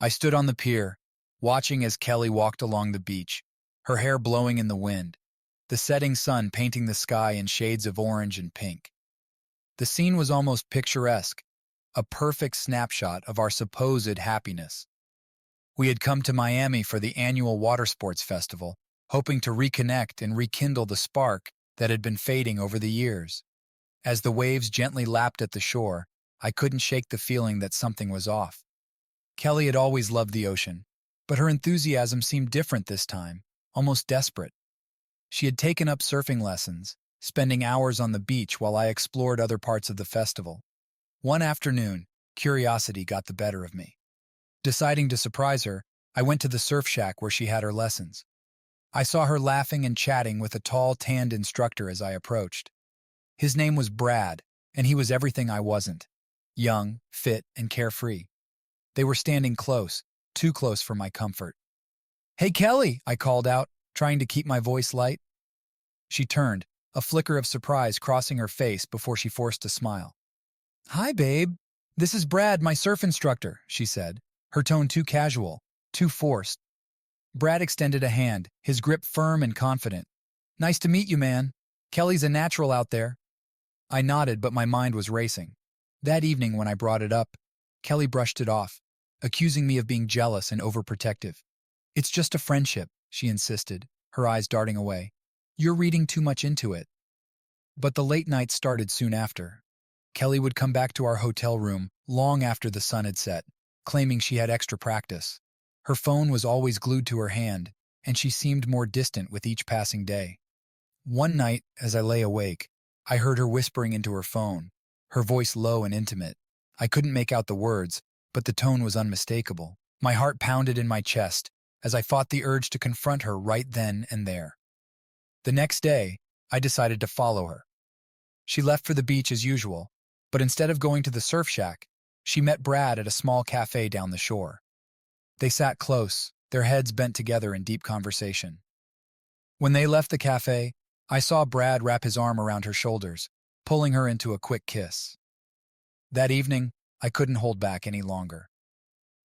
I stood on the pier, watching as Kelly walked along the beach, her hair blowing in the wind, the setting sun painting the sky in shades of orange and pink. The scene was almost picturesque, a perfect snapshot of our supposed happiness. We had come to Miami for the annual water sports festival, hoping to reconnect and rekindle the spark that had been fading over the years. As the waves gently lapped at the shore, I couldn't shake the feeling that something was off. Kelly had always loved the ocean, but her enthusiasm seemed different this time, almost desperate. She had taken up surfing lessons, spending hours on the beach while I explored other parts of the festival. One afternoon, curiosity got the better of me. Deciding to surprise her, I went to the surf shack where she had her lessons. I saw her laughing and chatting with a tall, tanned instructor as I approached. His name was Brad, and he was everything I wasn't: young, fit, and carefree. They were standing close, too close for my comfort. "Hey, Kelly," I called out, trying to keep my voice light. She turned, a flicker of surprise crossing her face before she forced a smile. "Hi, babe. This is Brad, my surf instructor," she said, her tone too casual, too forced. Brad extended a hand, his grip firm and confident. "Nice to meet you, man. Kelly's a natural out there." I nodded, but my mind was racing. That evening when I brought it up, Kelly brushed it off, accusing me of being jealous and overprotective. "It's just a friendship," she insisted, her eyes darting away. "You're reading too much into it." But the late nights started soon after. Kelly would come back to our hotel room long after the sun had set, claiming she had extra practice. Her phone was always glued to her hand, and she seemed more distant with each passing day. One night, as I lay awake, I heard her whispering into her phone, her voice low and intimate. I couldn't make out the words, but the tone was unmistakable. My heart pounded in my chest as I fought the urge to confront her right then and there. The next day, I decided to follow her. She left for the beach as usual, but instead of going to the surf shack, she met Brad at a small cafe down the shore. They sat close, their heads bent together in deep conversation. When they left the cafe, I saw Brad wrap his arm around her shoulders, pulling her into a quick kiss. That evening, I couldn't hold back any longer.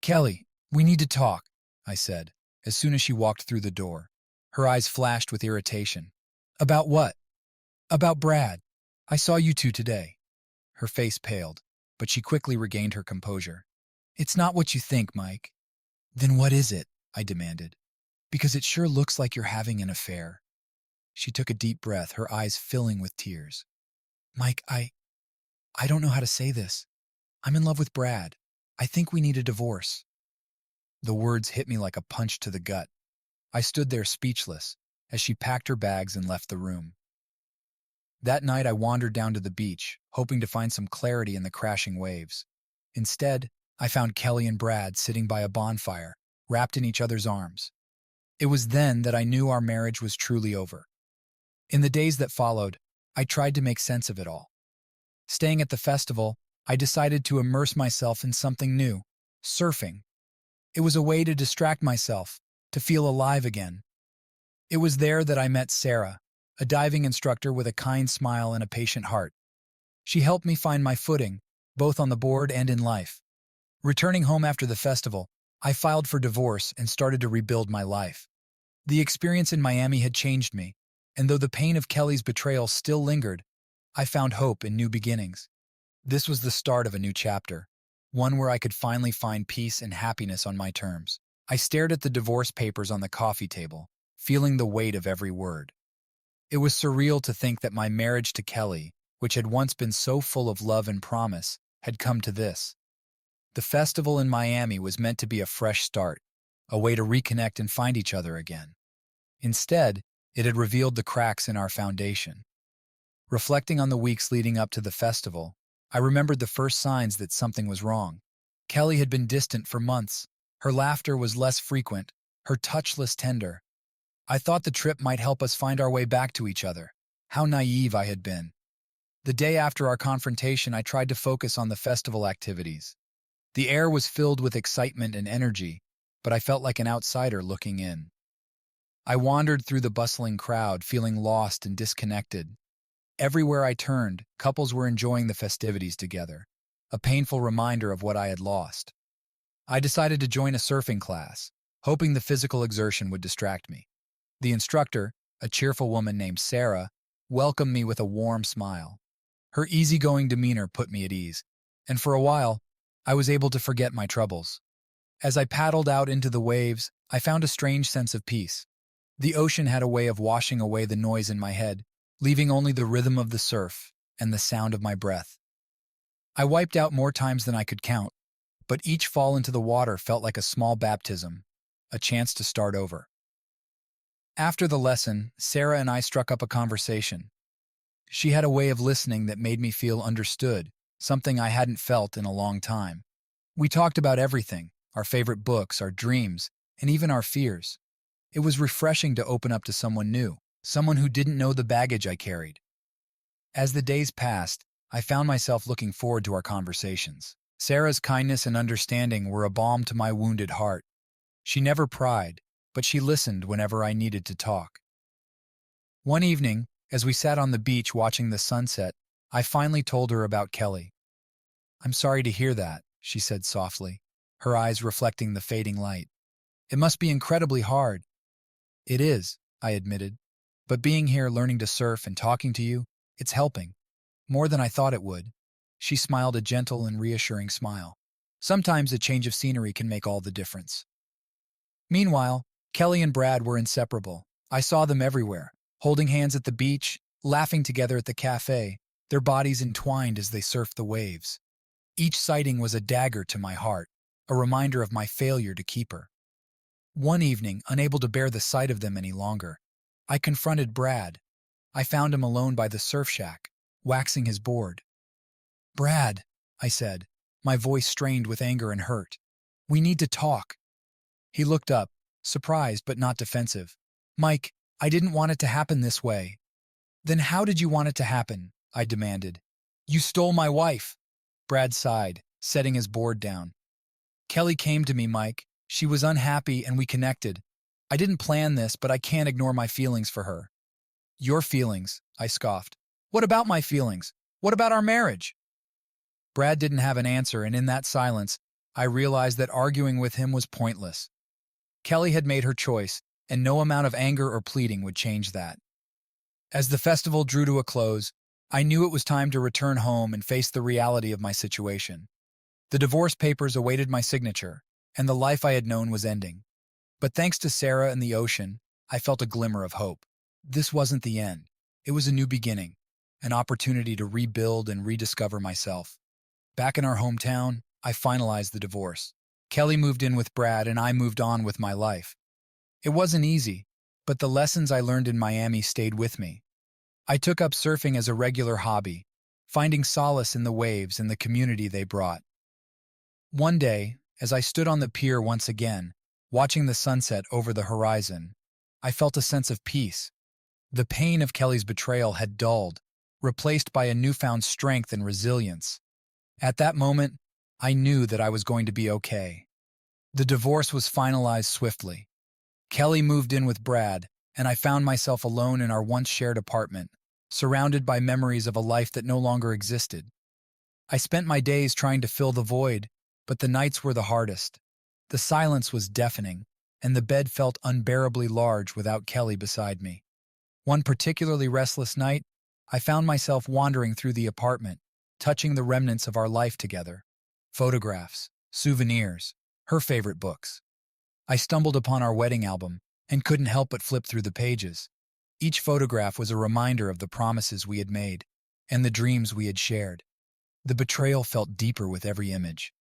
"Kelly, we need to talk," I said, as soon as she walked through the door. Her eyes flashed with irritation. "About what?" "About Brad. I saw you two today." Her face paled, but she quickly regained her composure. "It's not what you think, Mike." "Then what is it?" I demanded. "Because it sure looks like you're having an affair." She took a deep breath, her eyes filling with tears. "Mike, I don't know how to say this. I'm in love with Brad. I think we need a divorce." The words hit me like a punch to the gut. I stood there speechless as she packed her bags and left the room. That night I wandered down to the beach, hoping to find some clarity in the crashing waves. Instead, I found Kelly and Brad sitting by a bonfire, wrapped in each other's arms. It was then that I knew our marriage was truly over. In the days that followed, I tried to make sense of it all. Staying at the festival, I decided to immerse myself in something new: surfing. It was a way to distract myself, to feel alive again. It was there that I met Sarah, a diving instructor with a kind smile and a patient heart. She helped me find my footing, both on the board and in life. Returning home after the festival, I filed for divorce and started to rebuild my life. The experience in Miami had changed me, and though the pain of Kelly's betrayal still lingered, I found hope in new beginnings. This was the start of a new chapter, one where I could finally find peace and happiness on my terms. I stared at the divorce papers on the coffee table, feeling the weight of every word. It was surreal to think that my marriage to Kelly, which had once been so full of love and promise, had come to this. The festival in Miami was meant to be a fresh start, a way to reconnect and find each other again. Instead, it had revealed the cracks in our foundation. Reflecting on the weeks leading up to the festival, I remembered the first signs that something was wrong. Kelly had been distant for months. Her laughter was less frequent, her touch less tender. I thought the trip might help us find our way back to each other. How naive I had been. The day after our confrontation, I tried to focus on the festival activities. The air was filled with excitement and energy, but I felt like an outsider looking in. I wandered through the bustling crowd, feeling lost and disconnected. Everywhere I turned, couples were enjoying the festivities together, a painful reminder of what I had lost. I decided to join a surfing class, hoping the physical exertion would distract me. The instructor, a cheerful woman named Sarah, welcomed me with a warm smile. Her easygoing demeanor put me at ease, and for a while, I was able to forget my troubles. As I paddled out into the waves, I found a strange sense of peace. The ocean had a way of washing away the noise in my head, leaving only the rhythm of the surf and the sound of my breath. I wiped out more times than I could count, but each fall into the water felt like a small baptism, a chance to start over. After the lesson, Sarah and I struck up a conversation. She had a way of listening that made me feel understood, something I hadn't felt in a long time. We talked about everything, our favorite books, our dreams, and even our fears. It was refreshing to open up to someone new, someone who didn't know the baggage I carried. As the days passed, I found myself looking forward to our conversations. Sarah's kindness and understanding were a balm to my wounded heart. She never pried, but she listened whenever I needed to talk. One evening, as we sat on the beach watching the sunset, I finally told her about Kelly. "I'm sorry to hear that," she said softly, her eyes reflecting the fading light. "It must be incredibly hard." "It is," I admitted. "But being here learning to surf and talking to you, it's helping. More than I thought it would." She smiled a gentle and reassuring smile. Sometimes a change of scenery can make all the difference. Meanwhile, Kelly and Brad were inseparable. I saw them everywhere, holding hands at the beach, laughing together at the cafe, their bodies entwined as they surfed the waves. Each sighting was a dagger to my heart, a reminder of my failure to keep her. One evening, unable to bear the sight of them any longer, I confronted Brad. I found him alone by the surf shack, waxing his board. "Brad," I said, my voice strained with anger and hurt. "We need to talk." He looked up, surprised but not defensive. "Mike, I didn't want it to happen this way." "Then how did you want it to happen?" I demanded. "You stole my wife." Brad sighed, setting his board down. "Kelly came to me, Mike. She was unhappy and we connected. I didn't plan this, but I can't ignore my feelings for her." "Your feelings," I scoffed. "What about my feelings? What about our marriage?" Brad didn't have an answer, and in that silence, I realized that arguing with him was pointless. Kelly had made her choice, and no amount of anger or pleading would change that. As the festival drew to a close, I knew it was time to return home and face the reality of my situation. The divorce papers awaited my signature, and the life I had known was ending. But thanks to Sarah and the ocean, I felt a glimmer of hope. This wasn't the end. It was a new beginning, an opportunity to rebuild and rediscover myself. Back in our hometown, I finalized the divorce. Kelly moved in with Brad, and I moved on with my life. It wasn't easy, but the lessons I learned in Miami stayed with me. I took up surfing as a regular hobby, finding solace in the waves and the community they brought. One day, as I stood on the pier once again, watching the sunset over the horizon, I felt a sense of peace. The pain of Kelly's betrayal had dulled, replaced by a newfound strength and resilience. At that moment, I knew that I was going to be okay. The divorce was finalized swiftly. Kelly moved in with Brad, and I found myself alone in our once shared apartment, surrounded by memories of a life that no longer existed. I spent my days trying to fill the void, but the nights were the hardest. The silence was deafening, and the bed felt unbearably large without Kelly beside me. One particularly restless night, I found myself wandering through the apartment, touching the remnants of our life together. Photographs, souvenirs, her favorite books. I stumbled upon our wedding album and couldn't help but flip through the pages. Each photograph was a reminder of the promises we had made and the dreams we had shared. The betrayal felt deeper with every image.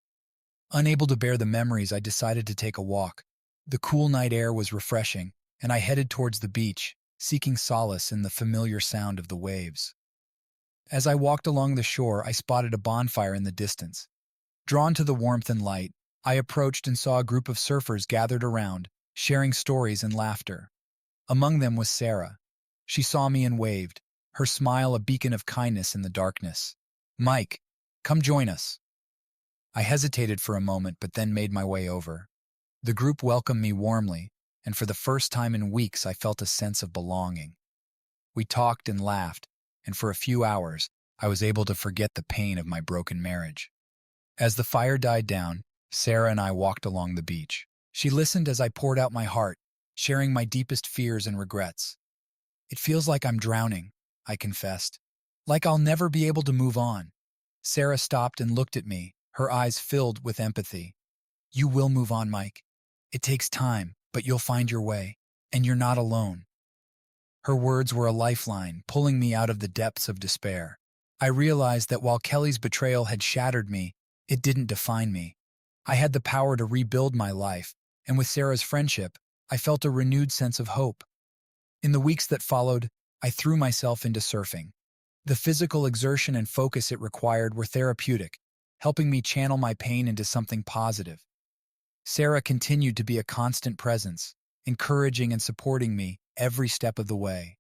Unable to bear the memories, I decided to take a walk. The cool night air was refreshing, and I headed towards the beach, seeking solace in the familiar sound of the waves. As I walked along the shore, I spotted a bonfire in the distance. Drawn to the warmth and light, I approached and saw a group of surfers gathered around, sharing stories and laughter. Among them was Sarah. She saw me and waved, her smile a beacon of kindness in the darkness. "Mike, come join us." I hesitated for a moment, but then made my way over. The group welcomed me warmly, and for the first time in weeks I felt a sense of belonging. We talked and laughed, and for a few hours I was able to forget the pain of my broken marriage. As the fire died down, Sarah and I walked along the beach. She listened as I poured out my heart, sharing my deepest fears and regrets. It feels like I'm drowning, I confessed. Like I'll never be able to move on. Sarah stopped and looked at me, her eyes filled with empathy. You will move on, Mike. It takes time, but you'll find your way, and you're not alone. Her words were a lifeline, pulling me out of the depths of despair. I realized that while Kelly's betrayal had shattered me, it didn't define me. I had the power to rebuild my life, and with Sarah's friendship, I felt a renewed sense of hope. In the weeks that followed, I threw myself into surfing. The physical exertion and focus it required were therapeutic, helping me channel my pain into something positive. Sarah continued to be a constant presence, encouraging and supporting me every step of the way.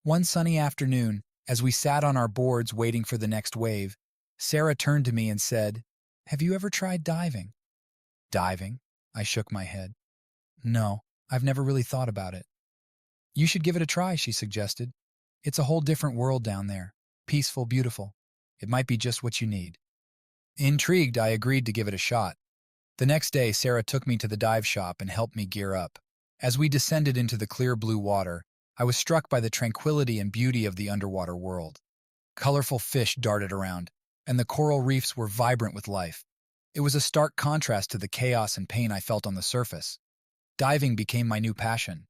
One sunny afternoon, as we sat on our boards waiting for the next wave, Sarah turned to me and said, "Have you ever tried diving?" Diving? I shook my head. No, I've never really thought about it. You should give it a try, she suggested. It's a whole different world down there. Peaceful, beautiful. It might be just what you need. Intrigued, I agreed to give it a shot. The next day, Sarah took me to the dive shop and helped me gear up. As we descended into the clear blue water, I was struck by the tranquility and beauty of the underwater world. Colorful fish darted around, and the coral reefs were vibrant with life. It was a stark contrast to the chaos and pain I felt on the surface. Diving became my new passion.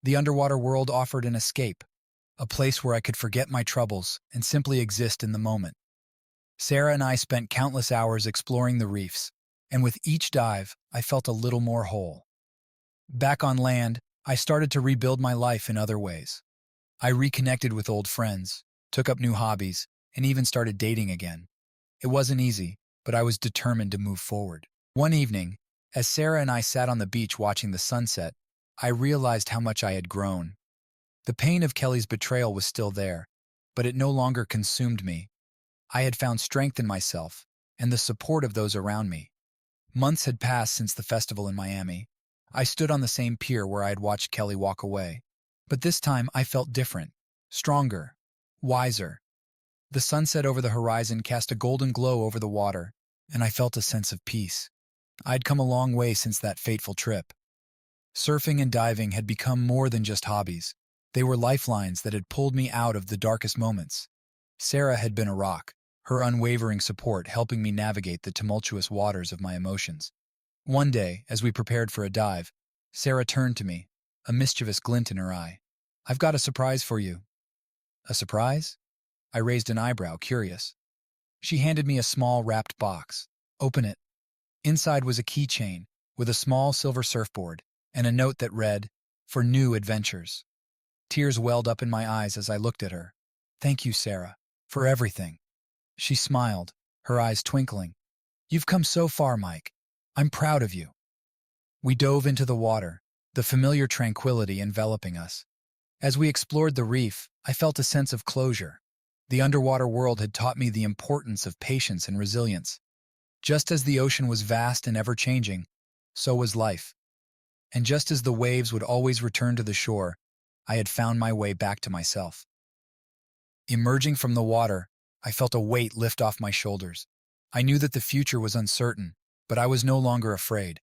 The underwater world offered an escape, a place where I could forget my troubles and simply exist in the moment. Sarah and I spent countless hours exploring the reefs, and with each dive, I felt a little more whole. Back on land, I started to rebuild my life in other ways. I reconnected with old friends, took up new hobbies, and even started dating again. It wasn't easy, but I was determined to move forward. One evening, as Sarah and I sat on the beach watching the sunset, I realized how much I had grown. The pain of Kelly's betrayal was still there, but it no longer consumed me. I had found strength in myself and the support of those around me. Months had passed since the festival in Miami. I stood on the same pier where I had watched Kelly walk away. But this time I felt different, stronger, wiser. The sunset over the horizon cast a golden glow over the water, and I felt a sense of peace. I'd come a long way since that fateful trip. Surfing and diving had become more than just hobbies. They were lifelines that had pulled me out of the darkest moments. Sarah had been a rock, her unwavering support helping me navigate the tumultuous waters of my emotions. One day, as we prepared for a dive, Sarah turned to me, a mischievous glint in her eye. "I've got a surprise for you." "A surprise?" I raised an eyebrow, curious. She handed me a small wrapped box. "Open it." Inside was a keychain with a small silver surfboard and a note that read, "For new adventures." Tears welled up in my eyes as I looked at her. "Thank you, Sarah, for everything." She smiled, her eyes twinkling. "You've come so far, Mike. I'm proud of you." We dove into the water, the familiar tranquility enveloping us. As we explored the reef, I felt a sense of closure. The underwater world had taught me the importance of patience and resilience. Just as the ocean was vast and ever-changing, so was life. And just as the waves would always return to the shore, I had found my way back to myself. Emerging from the water, I felt a weight lift off my shoulders. I knew that the future was uncertain, but I was no longer afraid.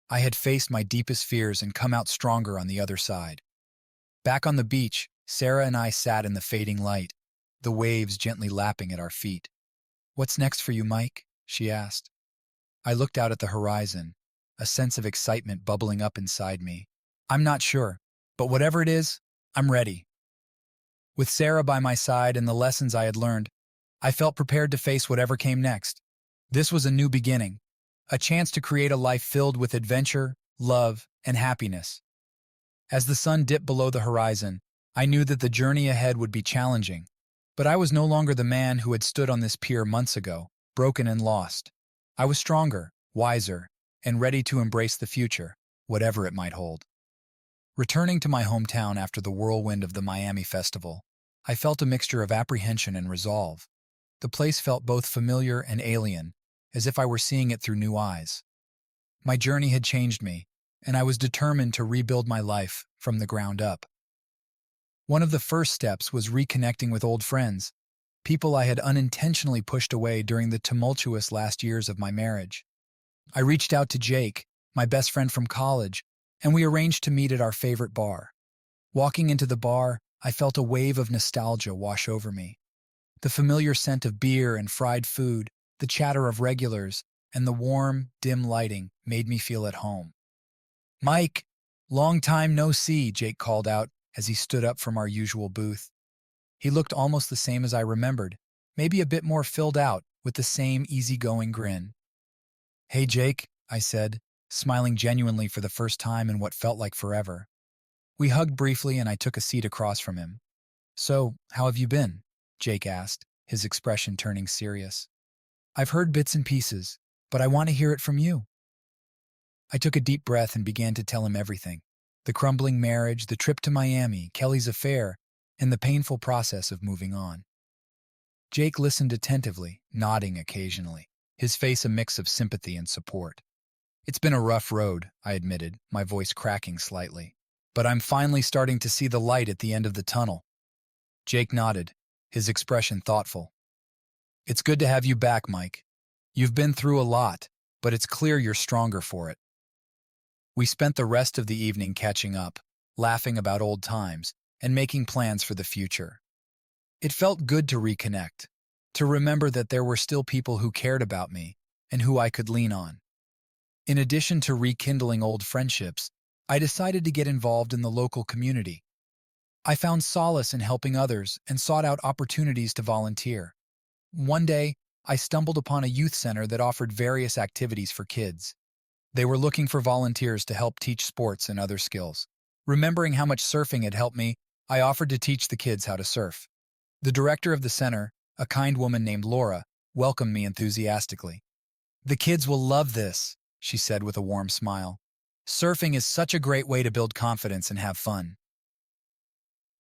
I had faced my deepest fears and come out stronger on the other side. Back on the beach, Sarah and I sat in the fading light, the waves gently lapping at our feet. "What's next for you, Mike?" she asked. I looked out at the horizon, a sense of excitement bubbling up inside me. "I'm not sure, but whatever it is, I'm ready." With Sarah by my side and the lessons I had learned, I felt prepared to face whatever came next. This was a new beginning, a chance to create a life filled with adventure, love, and happiness. As the sun dipped below the horizon, I knew that the journey ahead would be challenging, but I was no longer the man who had stood on this pier months ago, broken and lost. I was stronger, wiser, and ready to embrace the future, whatever it might hold. Returning to my hometown after the whirlwind of the Miami Festival, I felt a mixture of apprehension and resolve. The place felt both familiar and alien, as if I were seeing it through new eyes. My journey had changed me, and I was determined to rebuild my life from the ground up. One of the first steps was reconnecting with old friends, people I had unintentionally pushed away during the tumultuous last years of my marriage. I reached out to Jake, my best friend from college, and we arranged to meet at our favorite bar. Walking into the bar, I felt a wave of nostalgia wash over me. The familiar scent of beer and fried food, the chatter of regulars, and the warm, dim lighting made me feel at home. "Mike, long time no see," Jake called out as he stood up from our usual booth. He looked almost the same as I remembered, maybe a bit more filled out, with the same easygoing grin. "Hey, Jake," I said, smiling genuinely for the first time in what felt like forever. We hugged briefly and I took a seat across from him. "So, how have you been?" Jake asked, his expression turning serious. "I've heard bits and pieces, but I want to hear it from you." I took a deep breath and began to tell him everything. The crumbling marriage, the trip to Miami, Kelly's affair, and the painful process of moving on. Jake listened attentively, nodding occasionally, his face a mix of sympathy and support. "It's been a rough road," I admitted, my voice cracking slightly. "But I'm finally starting to see the light at the end of the tunnel." Jake nodded, his expression thoughtful. "It's good to have you back, Mike. You've been through a lot, but it's clear you're stronger for it." We spent the rest of the evening catching up, laughing about old times, and making plans for the future. It felt good to reconnect, to remember that there were still people who cared about me and who I could lean on. In addition to rekindling old friendships, I decided to get involved in the local community. I found solace in helping others and sought out opportunities to volunteer. One day, I stumbled upon a youth center that offered various activities for kids. They were looking for volunteers to help teach sports and other skills. Remembering how much surfing had helped me, I offered to teach the kids how to surf. The director of the center, a kind woman named Laura, welcomed me enthusiastically. "The kids will love this," she said with a warm smile. "Surfing is such a great way to build confidence and have fun."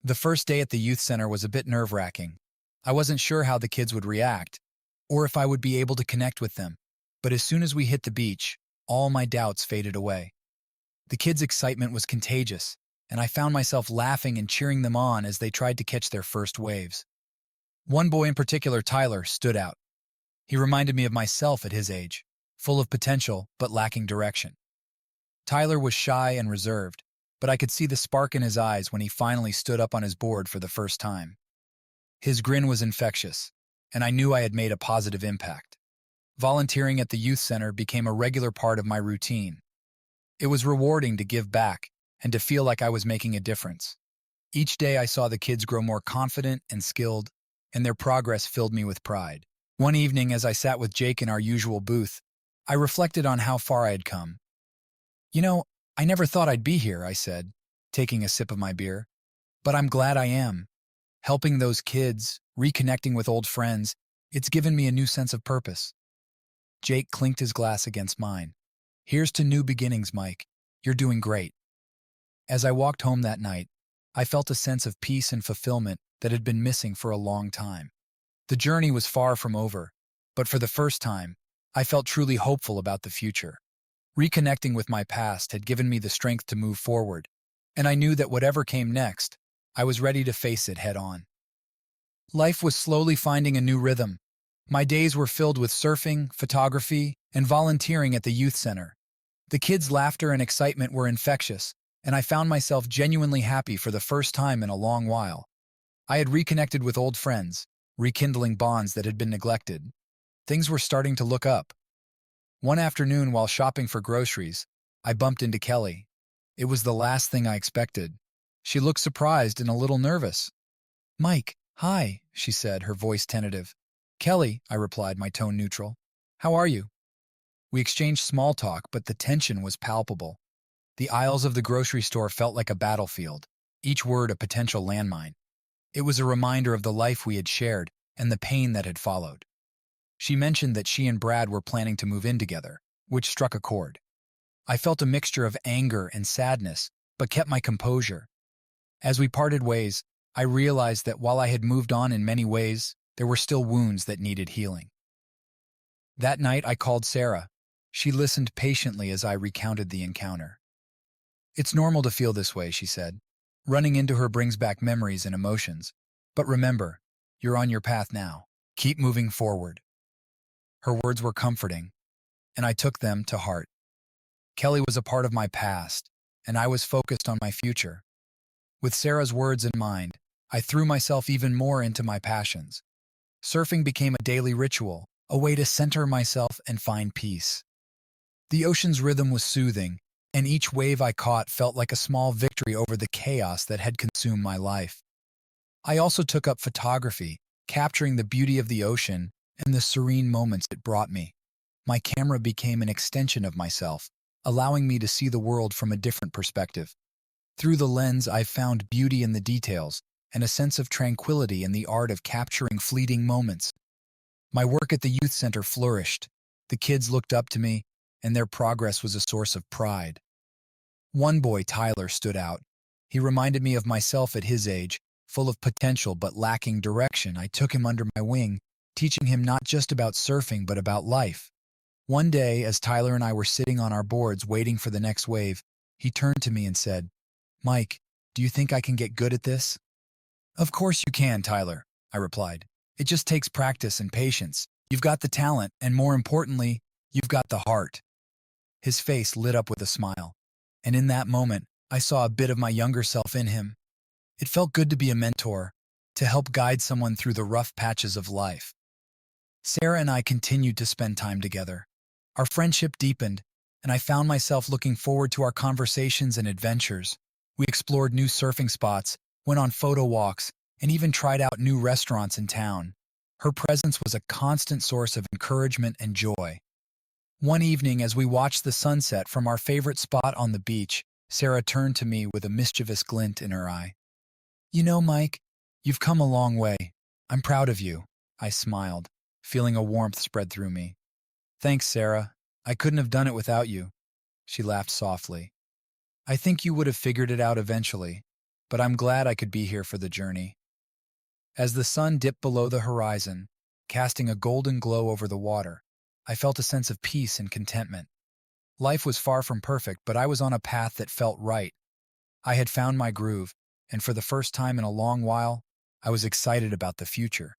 The first day at the youth center was a bit nerve-wracking. I wasn't sure how the kids would react, or if I would be able to connect with them. But as soon as we hit the beach, all my doubts faded away. The kids' excitement was contagious, and I found myself laughing and cheering them on as they tried to catch their first waves. One boy in particular, Tyler, stood out. He reminded me of myself at his age, full of potential but lacking direction. Tyler was shy and reserved, but I could see the spark in his eyes when he finally stood up on his board for the first time. His grin was infectious, and I knew I had made a positive impact. Volunteering at the youth center became a regular part of my routine. It was rewarding to give back and to feel like I was making a difference. Each day I saw the kids grow more confident and skilled, and their progress filled me with pride. One evening, as I sat with Jake in our usual booth, I reflected on how far I had come. "You know, I never thought I'd be here," I said, taking a sip of my beer. "But I'm glad I am. Helping those kids, reconnecting with old friends, it's given me a new sense of purpose." Jake clinked his glass against mine. "Here's to new beginnings, Mike. You're doing great." As I walked home that night, I felt a sense of peace and fulfillment that had been missing for a long time. The journey was far from over, but for the first time, I felt truly hopeful about the future. Reconnecting with my past had given me the strength to move forward, and I knew that whatever came next, I was ready to face it head on. Life was slowly finding a new rhythm. My days were filled with surfing, photography, and volunteering at the youth center. The kids' laughter and excitement were infectious, and I found myself genuinely happy for the first time in a long while. I had reconnected with old friends, rekindling bonds that had been neglected. Things were starting to look up. One afternoon, while shopping for groceries, I bumped into Kelly. It was the last thing I expected. She looked surprised and a little nervous. "Mike, hi," she said, her voice tentative. "Kelly," I replied, my tone neutral. "How are you?" We exchanged small talk, but the tension was palpable. The aisles of the grocery store felt like a battlefield, each word a potential landmine. It was a reminder of the life we had shared and the pain that had followed. She mentioned that she and Brad were planning to move in together, which struck a chord. I felt a mixture of anger and sadness, but kept my composure. As we parted ways, I realized that while I had moved on in many ways, there were still wounds that needed healing. That night, I called Sarah. She listened patiently as I recounted the encounter. "It's normal to feel this way," she said. "Running into her brings back memories and emotions. But remember, you're on your path now. Keep moving forward." Her words were comforting, and I took them to heart. Kelly was a part of my past, and I was focused on my future. With Sarah's words in mind, I threw myself even more into my passions. Surfing became a daily ritual, a way to center myself and find peace. The ocean's rhythm was soothing, and each wave I caught felt like a small victory over the chaos that had consumed my life. I also took up photography, capturing the beauty of the ocean and the serene moments it brought me. My camera became an extension of myself, allowing me to see the world from a different perspective. Through the lens, I found beauty in the details and a sense of tranquility in the art of capturing fleeting moments. My work at the youth center flourished. The kids looked up to me, and their progress was a source of pride. One boy, Tyler, stood out. He reminded me of myself at his age, full of potential but lacking direction. I took him under my wing, teaching him not just about surfing but about life. One day, as Tyler and I were sitting on our boards waiting for the next wave, he turned to me and said, "Mike, do you think I can get good at this?" "Of course you can, Tyler," I replied. "It just takes practice and patience. You've got the talent, and more importantly, you've got the heart." His face lit up with a smile, and in that moment, I saw a bit of my younger self in him. It felt good to be a mentor, to help guide someone through the rough patches of life. Sarah and I continued to spend time together. Our friendship deepened, and I found myself looking forward to our conversations and adventures. We explored new surfing spots, went on photo walks, and even tried out new restaurants in town. Her presence was a constant source of encouragement and joy. One evening, as we watched the sunset from our favorite spot on the beach, Sarah turned to me with a mischievous glint in her eye. "You know, Mike, you've come a long way. I'm proud of you." I smiled, feeling a warmth spread through me. "Thanks, Sarah. I couldn't have done it without you." She laughed softly. "I think you would have figured it out eventually, but I'm glad I could be here for the journey." As the sun dipped below the horizon, casting a golden glow over the water, I felt a sense of peace and contentment. Life was far from perfect, but I was on a path that felt right. I had found my groove, and for the first time in a long while, I was excited about the future.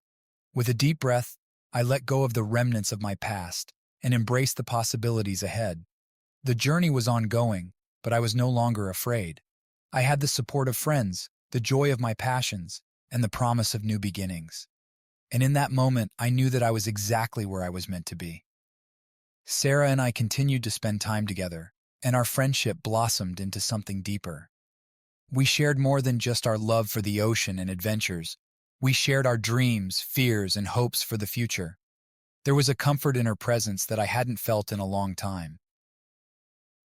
With a deep breath, I let go of the remnants of my past and embraced the possibilities ahead. The journey was ongoing, but I was no longer afraid. I had the support of friends, the joy of my passions, and the promise of new beginnings. And in that moment, I knew that I was exactly where I was meant to be. Sarah and I continued to spend time together, and our friendship blossomed into something deeper. We shared more than just our love for the ocean and adventures. We shared our dreams, fears, and hopes for the future. There was a comfort in her presence that I hadn't felt in a long time.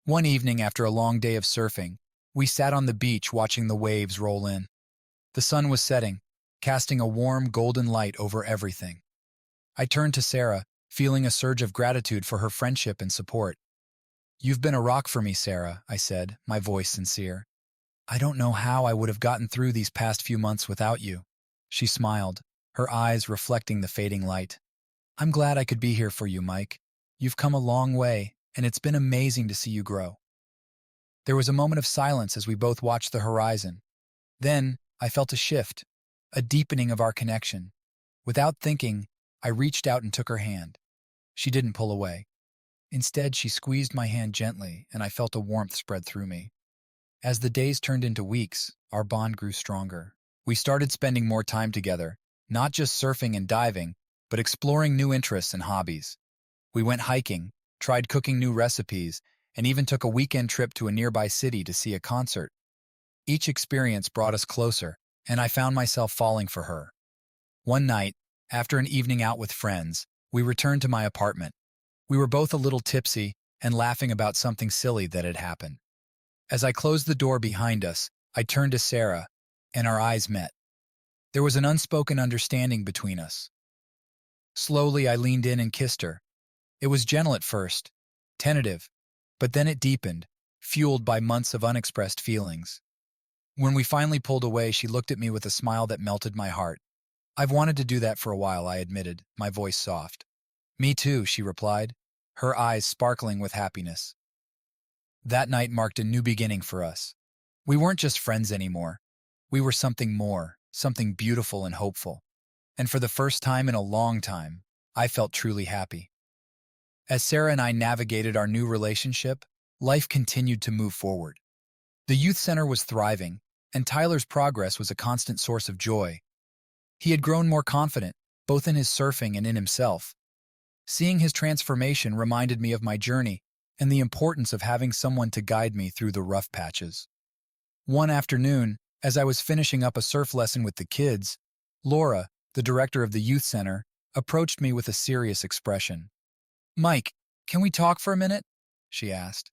One evening after a long day of surfing, we sat on the beach watching the waves roll in. The sun was setting, casting a warm golden light over everything. I turned to Sarah, feeling a surge of gratitude for her friendship and support. "You've been a rock for me, Sarah," I said, my voice sincere. "I don't know how I would have gotten through these past few months without you." She smiled, her eyes reflecting the fading light. "I'm glad I could be here for you, Mike. You've come a long way, and it's been amazing to see you grow." There was a moment of silence as we both watched the horizon. Then, I felt a shift, a deepening of our connection. Without thinking, I reached out and took her hand. She didn't pull away. Instead, she squeezed my hand gently, and I felt a warmth spread through me. As the days turned into weeks, our bond grew stronger. We started spending more time together, not just surfing and diving, but exploring new interests and hobbies. We went hiking, tried cooking new recipes, and even took a weekend trip to a nearby city to see a concert. Each experience brought us closer, and I found myself falling for her. One night, after an evening out with friends, we returned to my apartment. We were both a little tipsy and laughing about something silly that had happened. As I closed the door behind us, I turned to Sarah, and our eyes met. There was an unspoken understanding between us. Slowly, I leaned in and kissed her. It was gentle at first, tentative, but then it deepened, fueled by months of unexpressed feelings. When we finally pulled away, she looked at me with a smile that melted my heart. "I've wanted to do that for a while," I admitted, my voice soft. "Me too," she replied, her eyes sparkling with happiness. That night marked a new beginning for us. We weren't just friends anymore. We were something more, something beautiful and hopeful. And for the first time in a long time, I felt truly happy. As Sarah and I navigated our new relationship, life continued to move forward. The youth center was thriving, and Tyler's progress was a constant source of joy. He had grown more confident, both in his surfing and in himself. Seeing his transformation reminded me of my journey and the importance of having someone to guide me through the rough patches. One afternoon, as I was finishing up a surf lesson with the kids, Laura, the director of the youth center, approached me with a serious expression. "Mike, can we talk for a minute?" she asked.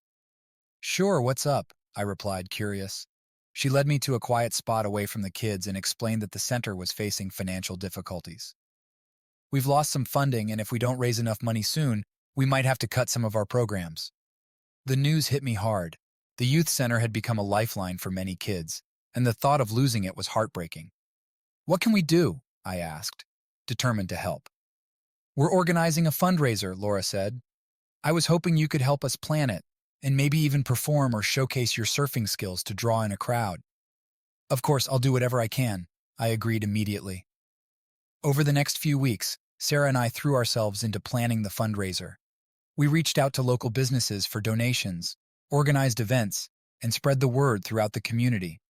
"Sure, what's up?" I replied, curious. She led me to a quiet spot away from the kids and explained that the center was facing financial difficulties. "We've lost some funding, and if we don't raise enough money soon, we might have to cut some of our programs." The news hit me hard. The youth center had become a lifeline for many kids, and the thought of losing it was heartbreaking. "What can we do?" I asked, determined to help. "We're organizing a fundraiser," Laura said. "I was hoping you could help us plan it, and maybe even perform or showcase your surfing skills to draw in a crowd." "Of course, I'll do whatever I can," I agreed immediately. Over the next few weeks, Sarah and I threw ourselves into planning the fundraiser. We reached out to local businesses for donations, organized events, and spread the word throughout the community.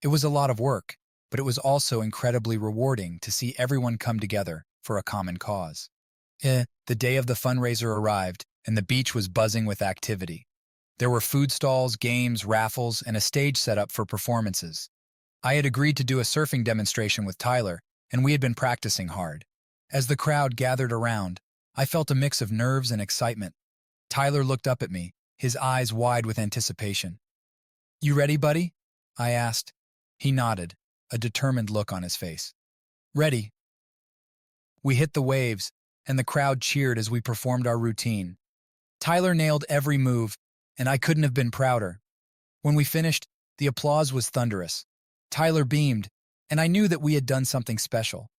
It was a lot of work, but it was also incredibly rewarding to see everyone come together for a common cause. The day of the fundraiser arrived, and the beach was buzzing with activity. There were food stalls, games, raffles, and a stage set up for performances. I had agreed to do a surfing demonstration with Tyler, and we had been practicing hard. As the crowd gathered around, I felt a mix of nerves and excitement. Tyler looked up at me, his eyes wide with anticipation. "You ready, buddy?" I asked. He nodded, a determined look on his face. "Ready." We hit the waves, and the crowd cheered as we performed our routine. Tyler nailed every move, and I couldn't have been prouder. When we finished, the applause was thunderous. Tyler beamed, and I knew that we had done something special.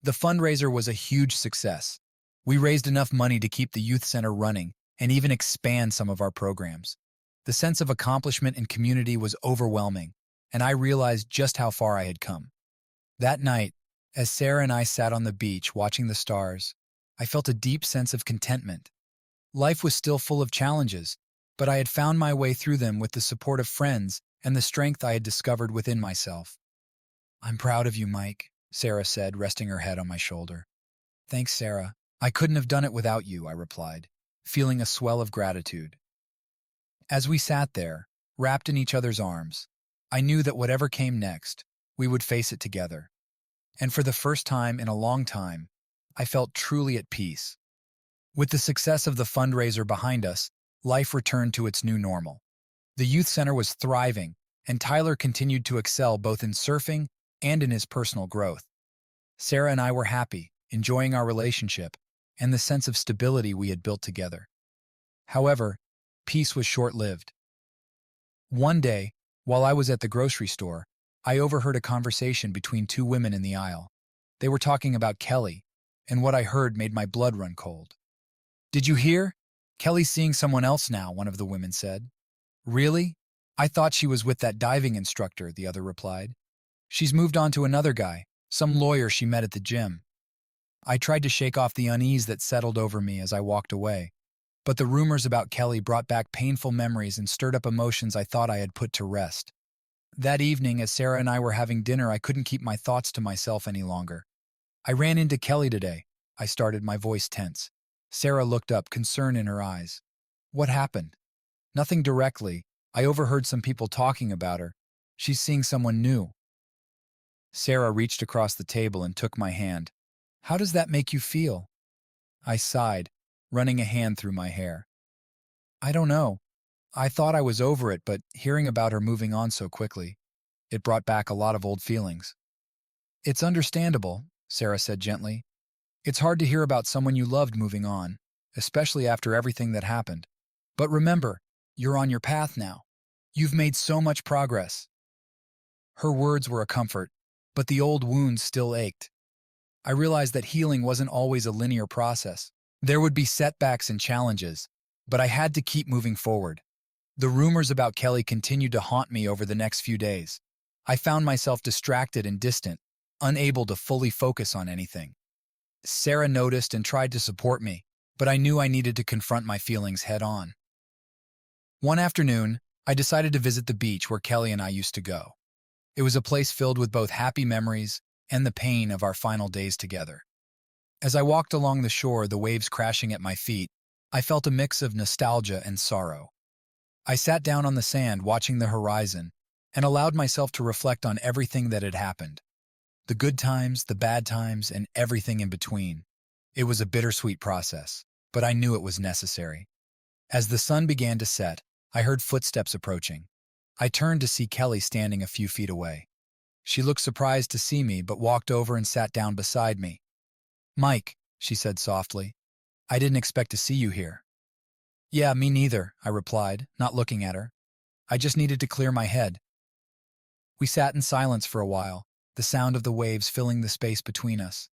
The fundraiser was a huge success. We raised enough money to keep the youth center running and even expand some of our programs. The sense of accomplishment and community was overwhelming, and I realized just how far I had come. That night, as Sarah and I sat on the beach watching the stars, I felt a deep sense of contentment. Life was still full of challenges, but I had found my way through them with the support of friends and the strength I had discovered within myself. "I'm proud of you, Mike," Sarah said, resting her head on my shoulder. "Thanks, Sarah. I couldn't have done it without you," I replied, feeling a swell of gratitude. As we sat there, wrapped in each other's arms, I knew that whatever came next, we would face it together. And for the first time in a long time, I felt truly at peace. With the success of the fundraiser behind us, life returned to its new normal. The youth center was thriving, and Tyler continued to excel both in surfing and in his personal growth. Sarah and I were happy, enjoying our relationship and the sense of stability we had built together. However, peace was short-lived. One day, while I was at the grocery store, I overheard a conversation between two women in the aisle. They were talking about Kelly, and what I heard made my blood run cold. "Did you hear? Kelly's seeing someone else now," one of the women said. "Really? I thought she was with that diving instructor," the other replied. "She's moved on to another guy, some lawyer she met at the gym." I tried to shake off the unease that settled over me as I walked away, but the rumors about Kelly brought back painful memories and stirred up emotions I thought I had put to rest. That evening, as Sarah and I were having dinner, I couldn't keep my thoughts to myself any longer. "I ran into Kelly today," I started, my voice tense. Sarah looked up, concern in her eyes. "What happened?" "Nothing directly. I overheard some people talking about her. She's seeing someone new." Sarah reached across the table and took my hand. "How does that make you feel?" I sighed, running a hand through my hair. "I don't know. I thought I was over it, but hearing about her moving on so quickly, it brought back a lot of old feelings." "It's understandable," Sarah said gently. "It's hard to hear about someone you loved moving on, especially after everything that happened. But remember, you're on your path now. You've made so much progress." Her words were a comfort, but the old wounds still ached. I realized that healing wasn't always a linear process. There would be setbacks and challenges, but I had to keep moving forward. The rumors about Kelly continued to haunt me over the next few days. I found myself distracted and distant, unable to fully focus on anything. Sarah noticed and tried to support me, but I knew I needed to confront my feelings head on. One afternoon, I decided to visit the beach where Kelly and I used to go. It was a place filled with both happy memories and the pain of our final days together. As I walked along the shore, the waves crashing at my feet, I felt a mix of nostalgia and sorrow. I sat down on the sand watching the horizon and allowed myself to reflect on everything that had happened. The good times, the bad times, and everything in between. It was a bittersweet process, but I knew it was necessary. As the sun began to set, I heard footsteps approaching. I turned to see Kelly standing a few feet away. She looked surprised to see me, but walked over and sat down beside me. "Mike," she said softly, "I didn't expect to see you here." "Yeah, me neither," I replied, not looking at her. "I just needed to clear my head." We sat in silence for a while, the sound of the waves filling the space between us.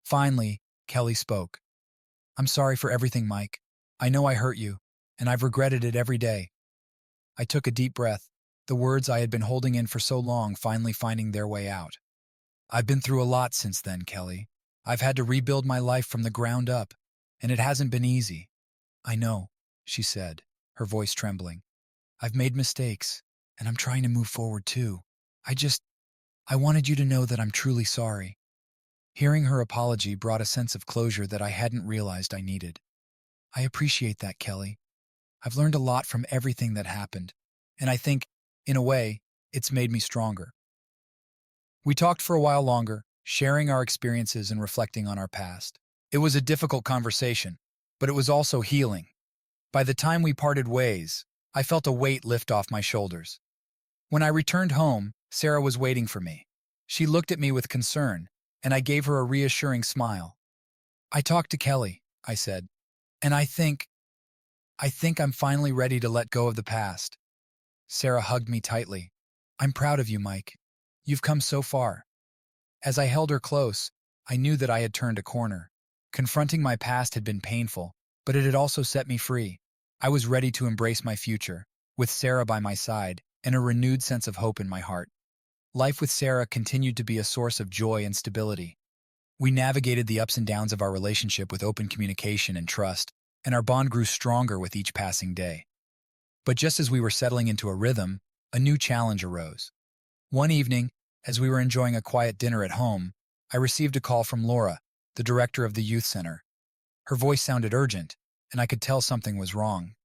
Finally, Kelly spoke. "I'm sorry for everything, Mike. I know I hurt you, and I've regretted it every day." I took a deep breath, the words I had been holding in for so long finally finding their way out. "I've been through a lot since then, Kelly. I've had to rebuild my life from the ground up, and it hasn't been easy." "I know," she said, her voice trembling. "I've made mistakes, and I'm trying to move forward too. I wanted you to know that I'm truly sorry." Hearing her apology brought a sense of closure that I hadn't realized I needed. "I appreciate that, Kelly. I've learned a lot from everything that happened, and I think, in a way, it's made me stronger." We talked for a while longer, sharing our experiences and reflecting on our past. It was a difficult conversation, but it was also healing. By the time we parted ways, I felt a weight lift off my shoulders. When I returned home, Sarah was waiting for me. She looked at me with concern, and I gave her a reassuring smile. "I talked to Kelly," I said, "and I think I'm finally ready to let go of the past." Sarah hugged me tightly. "I'm proud of you, Mike. You've come so far." As I held her close, I knew that I had turned a corner. Confronting my past had been painful, but it had also set me free. I was ready to embrace my future, with Sarah by my side and a renewed sense of hope in my heart. Life with Sarah continued to be a source of joy and stability. We navigated the ups and downs of our relationship with open communication and trust, and our bond grew stronger with each passing day. But just as we were settling into a rhythm, a new challenge arose. One evening, as we were enjoying a quiet dinner at home, I received a call from Laura, the director of the youth center. Her voice sounded urgent, and I could tell something was wrong.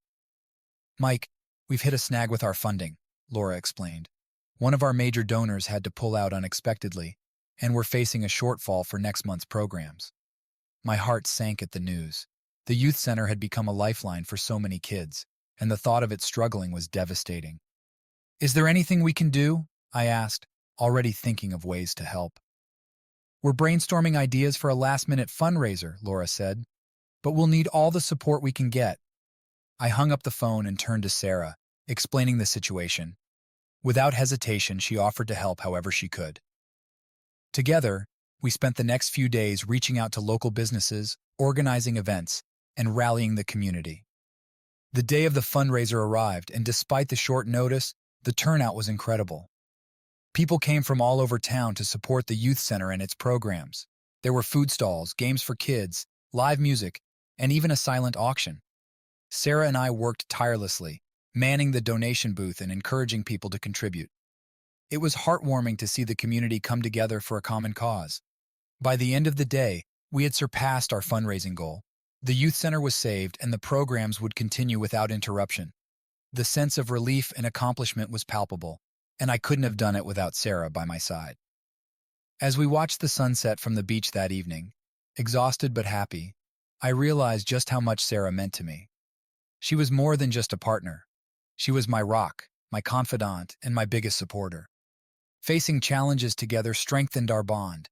"Mike, we've hit a snag with our funding," Laura explained. "One of our major donors had to pull out unexpectedly, and we're facing a shortfall for next month's programs." My heart sank at the news. The youth center had become a lifeline for so many kids, and the thought of it struggling was devastating. "Is there anything we can do?" I asked, already thinking of ways to help. "We're brainstorming ideas for a last-minute fundraiser," Laura said, "but we'll need all the support we can get." I hung up the phone and turned to Sarah, explaining the situation. Without hesitation, she offered to help however she could. Together, we spent the next few days reaching out to local businesses, organizing events, and rallying the community. The day of the fundraiser arrived, and despite the short notice, the turnout was incredible. People came from all over town to support the youth center and its programs. There were food stalls, games for kids, live music, and even a silent auction. Sarah and I worked tirelessly, manning the donation booth and encouraging people to contribute. It was heartwarming to see the community come together for a common cause. By the end of the day, we had surpassed our fundraising goal. The youth center was saved, and the programs would continue without interruption. The sense of relief and accomplishment was palpable, and I couldn't have done it without Sarah by my side. As we watched the sunset from the beach that evening, exhausted but happy, I realized just how much Sarah meant to me. She was more than just a partner. She was my rock, my confidant, and my biggest supporter. Facing challenges together strengthened our bond,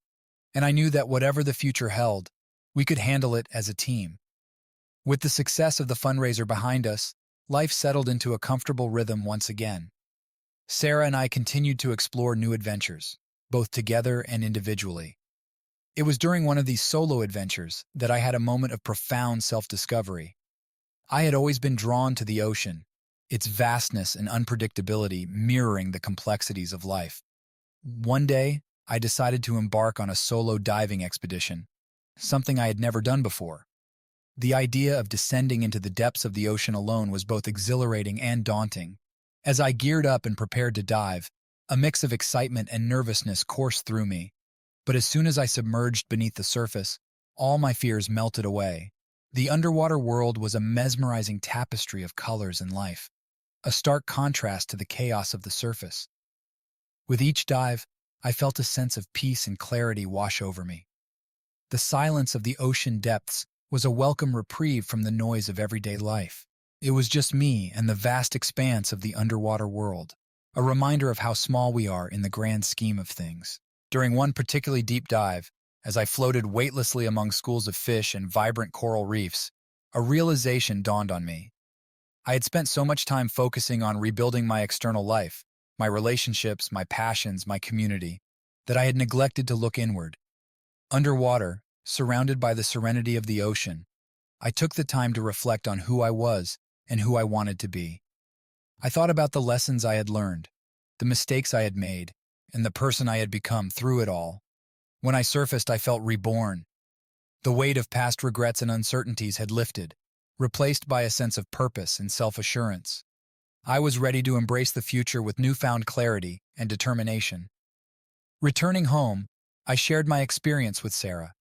and I knew that whatever the future held, we could handle it as a team. With the success of the fundraiser behind us, life settled into a comfortable rhythm once again. Sarah and I continued to explore new adventures, both together and individually. It was during one of these solo adventures that I had a moment of profound self-discovery. I had always been drawn to the ocean, its vastness and unpredictability mirroring the complexities of life. One day, I decided to embark on a solo diving expedition, something I had never done before. The idea of descending into the depths of the ocean alone was both exhilarating and daunting. As I geared up and prepared to dive, a mix of excitement and nervousness coursed through me. But as soon as I submerged beneath the surface, all my fears melted away. The underwater world was a mesmerizing tapestry of colors and life, a stark contrast to the chaos of the surface. With each dive, I felt a sense of peace and clarity wash over me. The silence of the ocean depths was a welcome reprieve from the noise of everyday life. It was just me and the vast expanse of the underwater world, a reminder of how small we are in the grand scheme of things. During one particularly deep dive, as I floated weightlessly among schools of fish and vibrant coral reefs, a realization dawned on me. I had spent so much time focusing on rebuilding my external life, my relationships, my passions, my community, that I had neglected to look inward. Underwater, surrounded by the serenity of the ocean, I took the time to reflect on who I was and who I wanted to be. I thought about the lessons I had learned, the mistakes I had made, and the person I had become through it all. When I surfaced, I felt reborn. The weight of past regrets and uncertainties had lifted, replaced by a sense of purpose and self-assurance. I was ready to embrace the future with newfound clarity and determination. Returning home, I shared my experience with Sarah.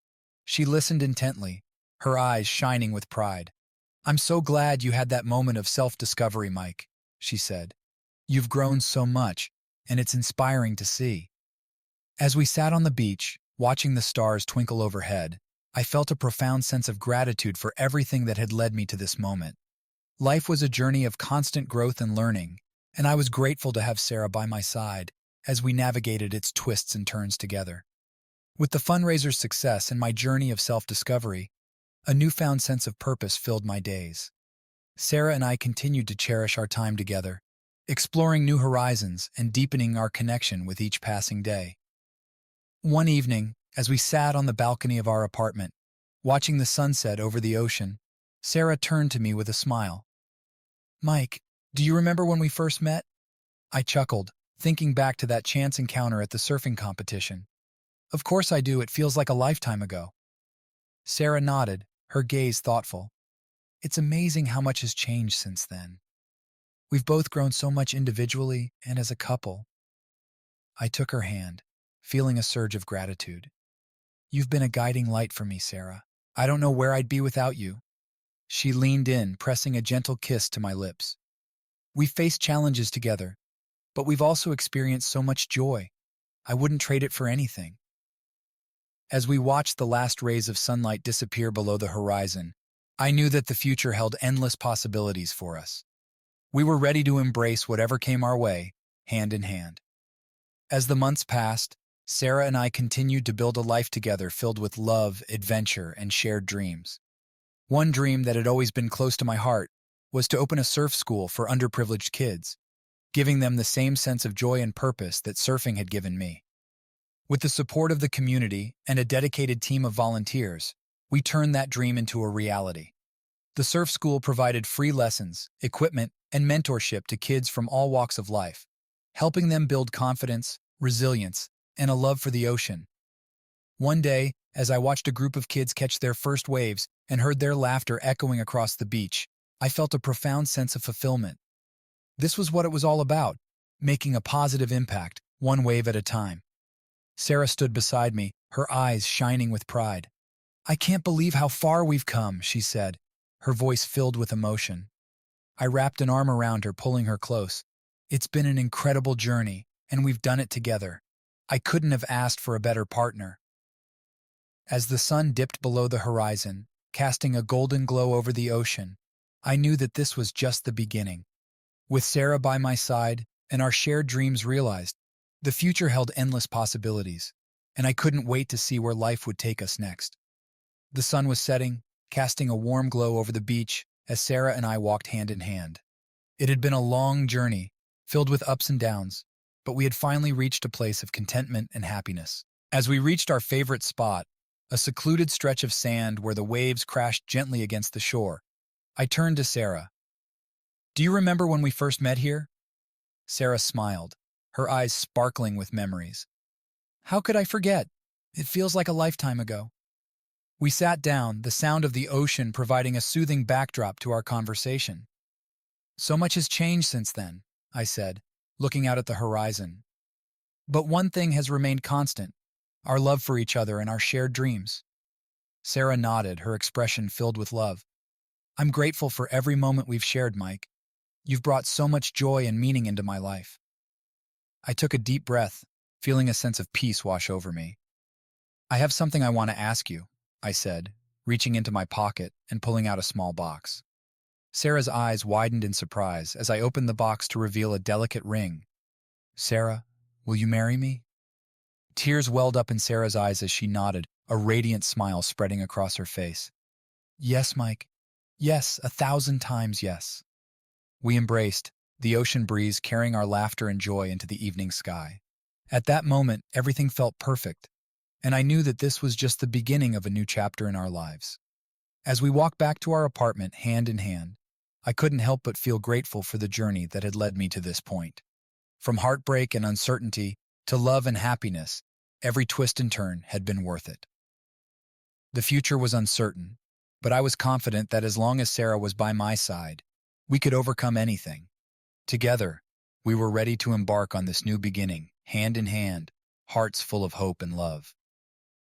She listened intently, her eyes shining with pride. "I'm so glad you had that moment of self-discovery, Mike," she said. "You've grown so much, and it's inspiring to see." As we sat on the beach, watching the stars twinkle overhead, I felt a profound sense of gratitude for everything that had led me to this moment. Life was a journey of constant growth and learning, and I was grateful to have Sarah by my side as we navigated its twists and turns together. With the fundraiser's success and my journey of self-discovery, a newfound sense of purpose filled my days. Sarah and I continued to cherish our time together, exploring new horizons and deepening our connection with each passing day. One evening, as we sat on the balcony of our apartment, watching the sunset over the ocean, Sarah turned to me with a smile. "Mike, do you remember when we first met?" I chuckled, thinking back to that chance encounter at the surfing competition. "Of course I do, it feels like a lifetime ago." Sarah nodded, her gaze thoughtful. "It's amazing how much has changed since then. We've both grown so much individually and as a couple." I took her hand, feeling a surge of gratitude. "You've been a guiding light for me, Sarah. I don't know where I'd be without you." She leaned in, pressing a gentle kiss to my lips. "We've faced challenges together, but we've also experienced so much joy. I wouldn't trade it for anything." As we watched the last rays of sunlight disappear below the horizon, I knew that the future held endless possibilities for us. We were ready to embrace whatever came our way, hand in hand. As the months passed, Sarah and I continued to build a life together filled with love, adventure, and shared dreams. One dream that had always been close to my heart was to open a surf school for underprivileged kids, giving them the same sense of joy and purpose that surfing had given me. With the support of the community and a dedicated team of volunteers, we turned that dream into a reality. The surf school provided free lessons, equipment, and mentorship to kids from all walks of life, helping them build confidence, resilience, and a love for the ocean. One day, as I watched a group of kids catch their first waves and heard their laughter echoing across the beach, I felt a profound sense of fulfillment. This was what it was all about, making a positive impact, one wave at a time. Sarah stood beside me, her eyes shining with pride. "I can't believe how far we've come," she said, her voice filled with emotion. I wrapped an arm around her, pulling her close. "It's been an incredible journey, and we've done it together. I couldn't have asked for a better partner." As the sun dipped below the horizon, casting a golden glow over the ocean, I knew that this was just the beginning. With Sarah by my side and our shared dreams realized, the future held endless possibilities, and I couldn't wait to see where life would take us next. The sun was setting, casting a warm glow over the beach as Sarah and I walked hand in hand. It had been a long journey, filled with ups and downs, but we had finally reached a place of contentment and happiness. As we reached our favorite spot, a secluded stretch of sand where the waves crashed gently against the shore, I turned to Sarah. "Do you remember when we first met here?" Sarah smiled, her eyes sparkling with memories. "How could I forget? It feels like a lifetime ago." We sat down, the sound of the ocean providing a soothing backdrop to our conversation. So much has changed since then, I said, looking out at the horizon. But one thing has remained constant, our love for each other and our shared dreams. Sarah nodded, her expression filled with love. I'm grateful for every moment we've shared, Mike. You've brought so much joy and meaning into my life. I took a deep breath, feeling a sense of peace wash over me. I have something I want to ask you, I said, reaching into my pocket and pulling out a small box. Sarah's eyes widened in surprise as I opened the box to reveal a delicate ring. Sarah, will you marry me? Tears welled up in Sarah's eyes as she nodded, a radiant smile spreading across her face. Yes, Mike. Yes, 1,000 times yes. We embraced, the ocean breeze carrying our laughter and joy into the evening sky. At that moment, everything felt perfect, and I knew that this was just the beginning of a new chapter in our lives. As we walked back to our apartment hand in hand, I couldn't help but feel grateful for the journey that had led me to this point. From heartbreak and uncertainty to love and happiness, every twist and turn had been worth it. The future was uncertain, but I was confident that as long as Sarah was by my side, we could overcome anything. Together, we were ready to embark on this new beginning, hand in hand, hearts full of hope and love.